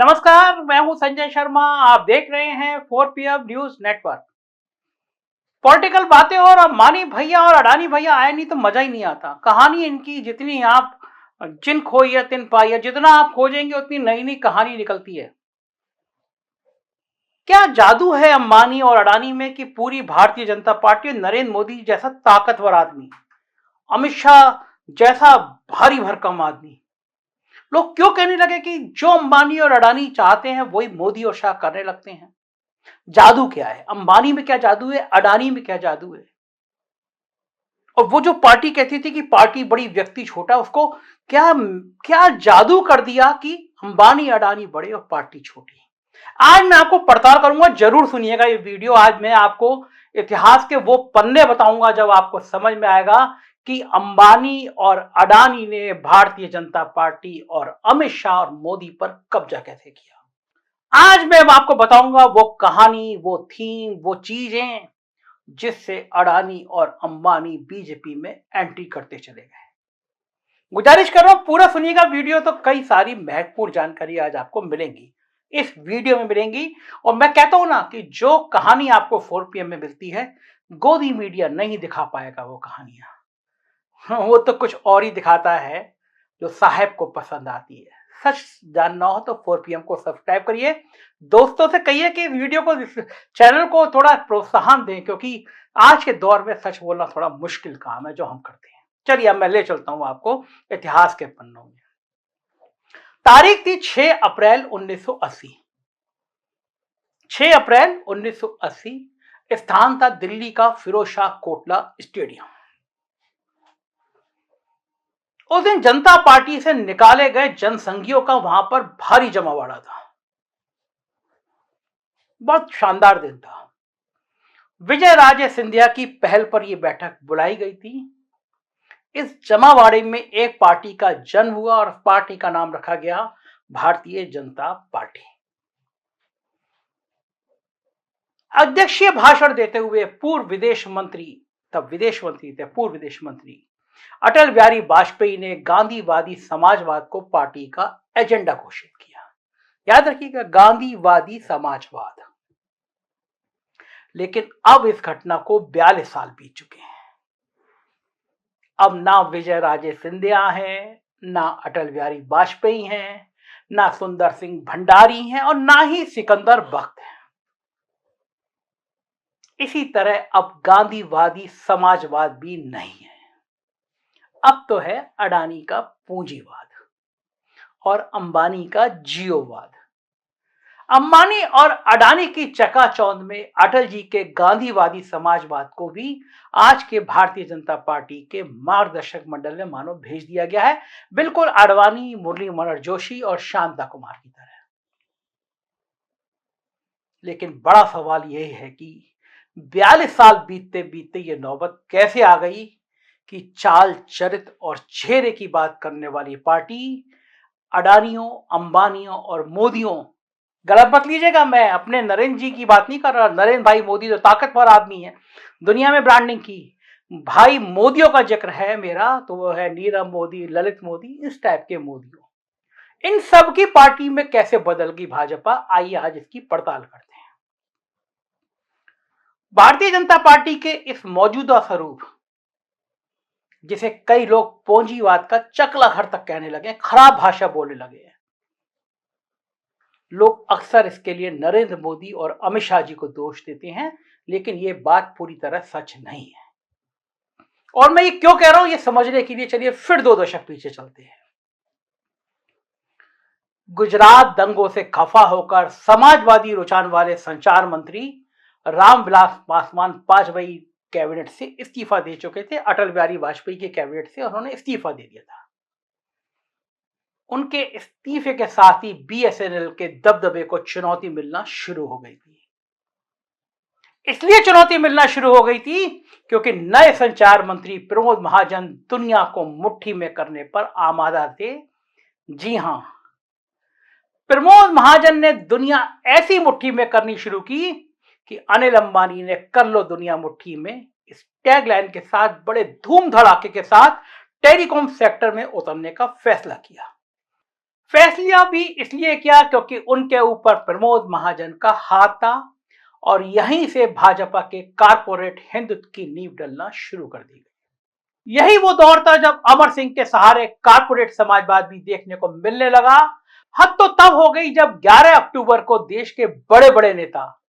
नमस्कार, मैं हूं संजय शर्मा। आप देख रहे हैं 4PM न्यूज नेटवर्क। पॉलिटिकल बातें और अंबानी भैया और अडानी भैया आए नहीं तो मजा ही नहीं आता। कहानी इनकी जितनी आप जिन खोई है तिन पाई है, जितना आप खोजेंगे उतनी नई नई कहानी निकलती है। क्या जादू है अंबानी और अडानी में कि पूरी भारतीय जनता पार्टी और नरेंद्र मोदी जैसा ताकतवर आदमी, अमित शाह जैसा भारी भरकम आदमी, लोग क्यों कहने लगे कि जो अंबानी और अडानी चाहते हैं वही मोदी और शाह करने लगते हैं। जादू क्या है? अंबानी में क्या जादू है? अडानी में क्या जादू है? और वो जो पार्टी कहती थी कि पार्टी बड़ी व्यक्ति छोटा, उसको क्या क्या जादू कर दिया कि अंबानी अडानी बड़े और पार्टी छोटी। आज मैं आपको पड़ताल करूंगा, जरूर सुनिएगा ये वीडियो। आज मैं आपको इतिहास के वो पन्ने बताऊंगा जब आपको समझ में आएगा कि अंबानी और अडानी ने भारतीय जनता पार्टी और अमित शाह और मोदी पर कब्जा कैसे किया। आज मैं आपको बताऊंगा वो कहानी, वो थीम, वो चीजें जिससे अडानी और अंबानी बीजेपी में एंट्री करते चले गए। गुजारिश कर रहा हूं पूरा सुनिएगा वीडियो, तो कई सारी महत्वपूर्ण जानकारी आज आपको मिलेंगी, इस वीडियो में मिलेंगी। और मैं कहता हूं ना कि जो कहानी आपको 4PM में मिलती है, गोदी मीडिया नहीं दिखा पाएगा वो कहानियां। वो तो कुछ और ही दिखाता है जो साहब को पसंद आती है। सच जानना हो तो 4PM को सब्सक्राइब करिए। दोस्तों से कहिए कि वीडियो को, चैनल को थोड़ा प्रोत्साहन दें, क्योंकि आज के दौर में सच बोलना थोड़ा मुश्किल काम है जो हम करते हैं। चलिए अब मैं ले चलता हूं आपको इतिहास के पन्नों में। तारीख थी 6 अप्रैल 1980। 6 अप्रैल 1980। स्थान था दिल्ली का फिरोज शाह कोटला स्टेडियम। उस दिन जनता पार्टी से निकाले गए जनसंघियों का वहां पर भारी जमावड़ा था। बहुत शानदार दिन था। विजय राजे सिंधिया की पहल पर यह बैठक बुलाई गई थी। इस जमावाड़े में एक पार्टी का जन्म हुआ और पार्टी का नाम रखा गया भारतीय जनता पार्टी। अध्यक्षीय भाषण देते हुए पूर्व विदेश मंत्री, तब विदेश मंत्री थे, पूर्व विदेश मंत्री अटल बिहारी वाजपेयी ने गांधीवादी समाजवाद को पार्टी का एजेंडा घोषित किया। याद रखिएगा, गांधीवादी समाजवाद। लेकिन अब इस घटना को 42 साल बीत चुके हैं। अब ना विजय राजे सिंधिया हैं, ना अटल बिहारी वाजपेयी हैं, ना सुंदर सिंह भंडारी हैं और ना ही सिकंदर बख्त हैं। इसी तरह अब गांधीवादी समाजवाद भी नहीं है। अब तो है अडानी का पूंजीवाद और अंबानी का जियोवाद। अंबानी और अडानी की चकाचौंध में अटल जी के गांधीवादी समाजवाद को भी आज के भारतीय जनता पार्टी के मार्गदर्शक मंडल ने मानो भेज दिया गया है, बिल्कुल आडवाणी, मुरली मनोहर जोशी और शांता कुमार की तरह। लेकिन बड़ा सवाल यह है कि 42 साल बीतते बीतते ये नौबत कैसे आ गई कि चाल, चरित्र और चेहरे की बात करने वाली पार्टी अडानियों, अंबानियों और मोदियों, गलत मत लीजिएगा, मैं अपने नरेंद्र जी की बात नहीं कर रहा। नरेंद्र भाई मोदी तो ताकतवर आदमी है, दुनिया में ब्रांडिंग की। भाई मोदियों का जिक्र है मेरा तो वो है नीरव मोदी, ललित मोदी, इस टाइप के मोदियों। इन सब की पार्टी में कैसे बदल गई भाजपा, आइए आज इसकी पड़ताल करते हैं। भारतीय जनता पार्टी के इस मौजूदा स्वरूप, जिसे कई लोग पूंजीवाद का चकला घर तक कहने लगे, खराब भाषा बोलने लगे हैं, लोग अक्सर इसके लिए नरेंद्र मोदी और अमित शाह जी को दोष देते हैं, लेकिन यह बात पूरी तरह सच नहीं है। और मैं ये क्यों कह रहा हूं, ये समझने के लिए चलिए फिर 2 दशक पीछे चलते हैं। गुजरात दंगों से खफा होकर समाजवादी रुझान वाले संचार मंत्री रामविलास पासवान वाजपेयी कैबिनेट से इस्तीफा दे चुके थे। अटल बिहारी वाजपेयी के कैबिनेट से उन्होंने इस्तीफा दे दिया था। उनके इस्तीफे के साथ ही BSNL के दबदबे को चुनौती मिलना शुरू हो गई थी। इसलिए चुनौती मिलना शुरू हो गई थी क्योंकि नए संचार मंत्री प्रमोद महाजन दुनिया को मुट्ठी में करने पर आमादा थे। जी हां, प्रमोद महाजन ने दुनिया ऐसी मुट्ठी में करनी शुरू की कि अनिल अंबानी ने कर लो दुनिया मुट्ठी में इस टैगलाइन के साथ बड़े धूम धड़ाके के साथ टेलीकॉम सेक्टर में उतरने का फैसला किया। फैसला भी इसलिए किया क्योंकि उनके ऊपर प्रमोद महाजन का हाथ था और यहीं से भाजपा के कारपोरेट हिंदुत्व की नींव डलना शुरू कर दी गई। यही वो दौर था जब अमर सिंह के सहारे कारपोरेट समाजवाद भी देखने को मिलने लगा। हद तो तब हो गई जब 11 अक्टूबर को देश के बड़े बड़े नेता,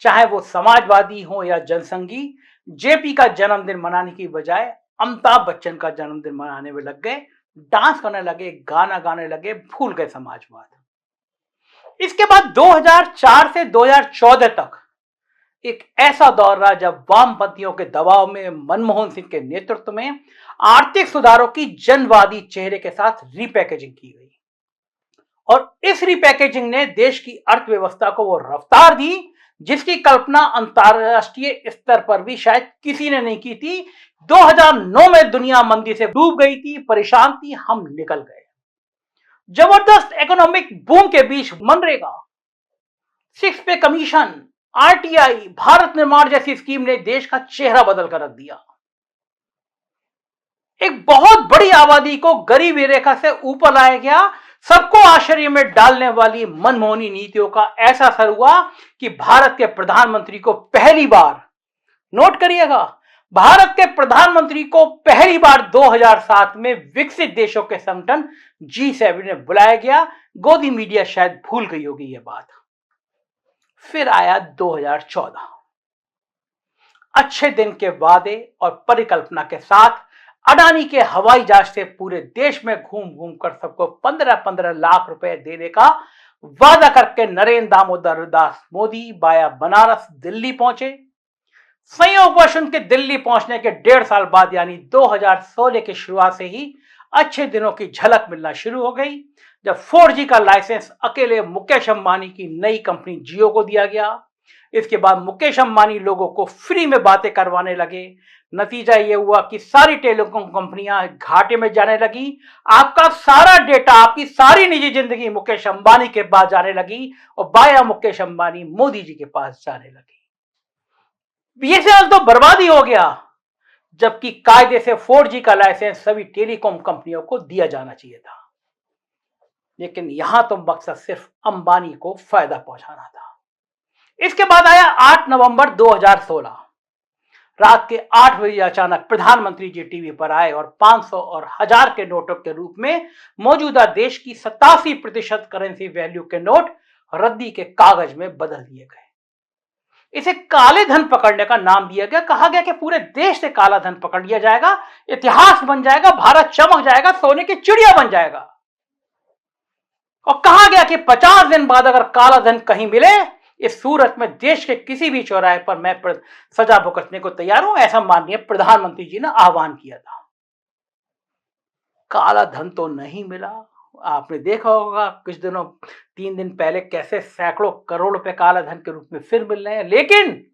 चाहे वो समाजवादी हो या जनसंघी, जेपी का जन्मदिन मनाने की बजाय अमिताभ बच्चन का जन्मदिन मनाने में लग गए, डांस करने लगे, गाना गाने लगे, भूल गए समाजवाद। इसके बाद 2004 से 2014 तक एक ऐसा दौर रहा जब वामपंथियों के दबाव में मनमोहन सिंह के नेतृत्व में आर्थिक सुधारों की जनवादी चेहरे के साथ रीपैकेजिंग की गई और इस रीपैकेजिंग ने देश की अर्थव्यवस्था को वो रफ्तार दी जिसकी कल्पना अंतरराष्ट्रीय स्तर पर भी शायद किसी ने नहीं की थी। 2009 में दुनिया मंदी से डूब गई थी, परेशान थी, हम निकल गए। जबरदस्त इकोनॉमिक बूम के बीच मनरेगा, 6 पे कमीशन, आरटीआई, भारत निर्माण जैसी स्कीम ने देश का चेहरा बदल कर रख दिया। एक बहुत बड़ी आबादी को गरीबी रेखा से ऊपर लाया गया। सबको आश्चर्य में डालने वाली मनमोहनी नीतियों का ऐसा असर हुआ कि भारत के प्रधानमंत्री को पहली बार, नोट करिएगा, भारत के प्रधानमंत्री को पहली बार 2007 में विकसित देशों के संगठन G7 में बुलाया गया। गोदी मीडिया शायद भूल गई होगी यह बात। फिर आया 2014, अच्छे दिन के वादे और परिकल्पना के साथ अडानी के हवाई जहाज से पूरे देश में घूम घूम कर सबको 15-15 लाख रुपए देने का वादा करके नरेंद्र दामोदर दास मोदी बाया बनारस दिल्ली पहुंचे। संयोगवश उनके दिल्ली पहुंचने के 1.5 साल बाद यानी 2016 की शुरुआत से ही अच्छे दिनों की झलक मिलना शुरू हो गई जब 4G का लाइसेंस अकेले मुकेश अंबानी की नई कंपनी जियो को दिया गया। इसके बाद मुकेश अंबानी लोगों को फ्री में बातें करवाने लगे। नतीजा यह हुआ कि सारी टेलीकॉम कंपनियां घाटे में जाने लगी। आपका सारा डेटा, आपकी सारी निजी जिंदगी मुकेश अंबानी के पास जाने लगी और बाया मुकेश अंबानी मोदी जी के पास जाने लगी। बीएसएनएल तो बर्बाद ही हो गया, जबकि कायदे से 4G का लाइसेंस सभी टेलीकॉम कंपनियों को दिया जाना चाहिए था। लेकिन यहां तो मकसद सिर्फ अंबानी को फायदा पहुंचाना था। इसके बाद आया 8 नवंबर 2016। रात के 8 बजे अचानक प्रधानमंत्री जी टीवी पर आए और 500 और 1000 के नोटों के रूप में मौजूदा देश की 87% करेंसी वैल्यू के नोट रद्दी के कागज में बदल दिए गए। इसे काले धन पकड़ने का नाम दिया गया। कहा गया कि पूरे देश से काला धन पकड़ लिया जाएगा, इतिहास बन जाएगा, भारत चमक जाएगा, सोने की चिड़िया बन जाएगा। और कहा गया कि 50 दिन बाद अगर काला धन कहीं मिले, इस सूरत में देश के किसी भी चौराहे पर मैं सजा भुगतने को तैयार हूं, ऐसा माननीय प्रधानमंत्री जी ने आह्वान किया था। काला धन तो नहीं मिला। आपने देखा होगा कुछ दिनों 3 दिन पहले कैसे सैकड़ों करोड़ रुपए काला धन के रूप में फिर मिल रहे हैं। लेकिन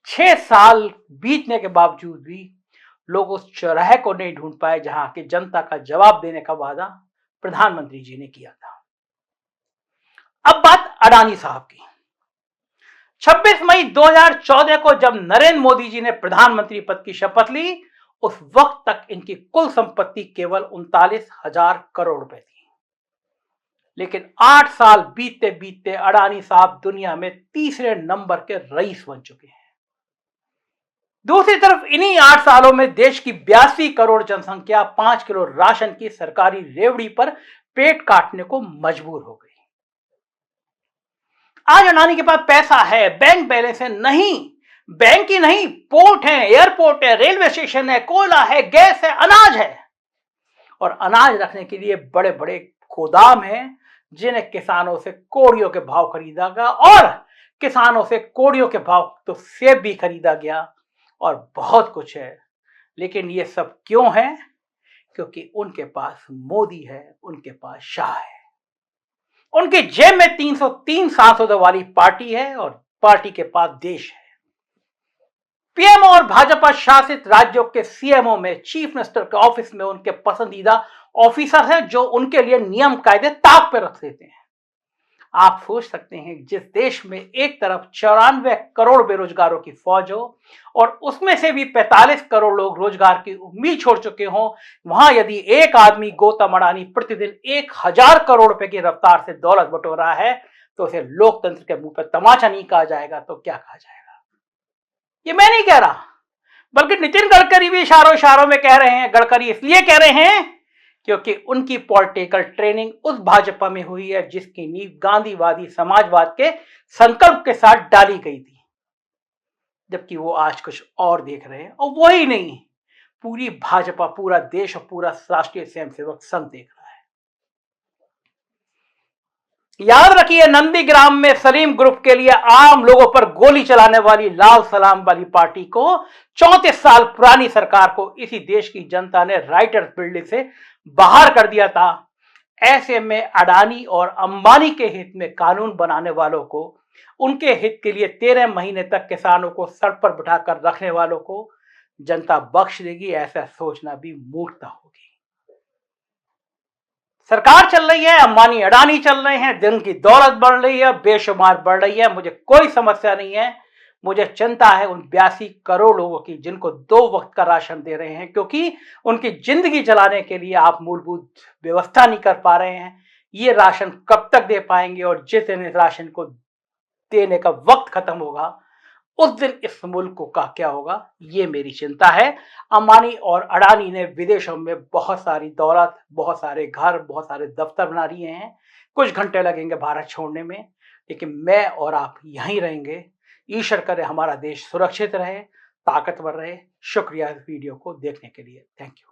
6 साल बीतने के बावजूद भी लोग उस चौराहे को नहीं ढूंढ पाए जहां की जनता का जवाब देने का वादा प्रधानमंत्री जी ने किया था। अब बात अडानी साहब की। 26 मई 2014 को जब नरेंद्र मोदी जी ने प्रधानमंत्री पद की शपथ ली, उस वक्त तक इनकी कुल संपत्ति केवल 39,000 करोड़ रुपए थी। लेकिन 8 साल बीतते बीतते अडानी साहब दुनिया में तीसरे नंबर के रईस बन चुके हैं। दूसरी तरफ इन्हीं 8 सालों में देश की 82 करोड़ जनसंख्या 5 किलो राशन की सरकारी रेवड़ी पर पेट काटने को मजबूर हो गई। आज अडानी के पास पैसा है, बैंक बैलेंस है, नहीं बैंक ही नहीं, पोर्ट है, एयरपोर्ट है, रेलवे स्टेशन है, कोयला है, गैस है, अनाज है और अनाज रखने के लिए बड़े बड़े गोदाम हैं जिन्हें किसानों से कौड़ियों के भाव खरीदा गया और किसानों से कौड़ियों के भाव तो सेब भी खरीदा गया और बहुत कुछ है। लेकिन ये सब क्यों है? क्योंकि उनके पास मोदी है, उनके पास शाह है, उनके जेब में 303 सांसदों वाली पार्टी है और पार्टी के पास देश है। पीएम और भाजपा शासित राज्यों के सीएमओ में चीफ मिनिस्टर के ऑफिस में उनके पसंदीदा ऑफिसर हैं जो उनके लिए नियम कायदे ताक पे रख देते हैं। आप सोच सकते हैं जिस देश में एक तरफ 94 करोड़ बेरोजगारों की फौज हो और उसमें से भी 45 करोड़ लोग रोजगार की उम्मीद छोड़ चुके हों, वहां यदि एक आदमी गौतम अडानी प्रतिदिन 1000 करोड़ रुपए की रफ्तार से दौलत बटोर रहा है तो उसे लोकतंत्र के मुंह पर तमाचा नहीं कहा जाएगा तो क्या कहा जाएगा? ये मैं नहीं कह रहा, बल्कि नितिन गडकरी भी इशारों इशारों में कह रहे हैं। गडकरी इसलिए कह रहे हैं क्योंकि उनकी पॉलिटिकल ट्रेनिंग उस भाजपा में हुई है जिसकी नींव गांधीवादी समाजवाद के संकल्प के साथ डाली गई थी, जबकि वो आज कुछ और देख रहे हैं। और वही नहीं, पूरी भाजपा, पूरा देश और पूरा राष्ट्रीय स्वयंसेवक संघ देख रहा है। याद रखिए, नंदीग्राम में सलीम ग्रुप के लिए आम लोगों पर गोली चलाने वाली लाल सलाम वाली पार्टी को 34 साल पुरानी सरकार को इसी देश की जनता ने राइटर्स बिल्डिंग से बाहर कर दिया था। ऐसे में अडानी और अंबानी के हित में कानून बनाने वालों को, उनके हित के लिए 13 महीने तक किसानों को सड़क पर बिठाकर रखने वालों को जनता बख्श देगी, ऐसा सोचना भी मूर्खता होगी। सरकार चल रही है, अंबानी अडानी चल रहे हैं, दिन की दौलत बढ़ रही है, बेशुमार बढ़ रही है, मुझे कोई समस्या नहीं है। मुझे चिंता है उन 82 करोड़ लोगों की जिनको 2 वक्त का राशन दे रहे हैं, क्योंकि उनकी जिंदगी चलाने के लिए आप मूलभूत व्यवस्था नहीं कर पा रहे हैं। ये राशन कब तक दे पाएंगे? और जिस दिन इस राशन को देने का वक्त खत्म होगा उस दिन इस मुल्क को का क्या होगा, ये मेरी चिंता है। अंबानी और अडानी ने विदेशों में बहुत सारी दौलत, बहुत सारे घर, बहुत सारे दफ्तर बना लिए हैं। कुछ घंटे लगेंगे भारत छोड़ने में, लेकिन मैं और आप यहीं रहेंगे। ईश्वर करे हमारा देश सुरक्षित रहे, ताकतवर रहे। शुक्रिया इस वीडियो को देखने के लिए। Thank you.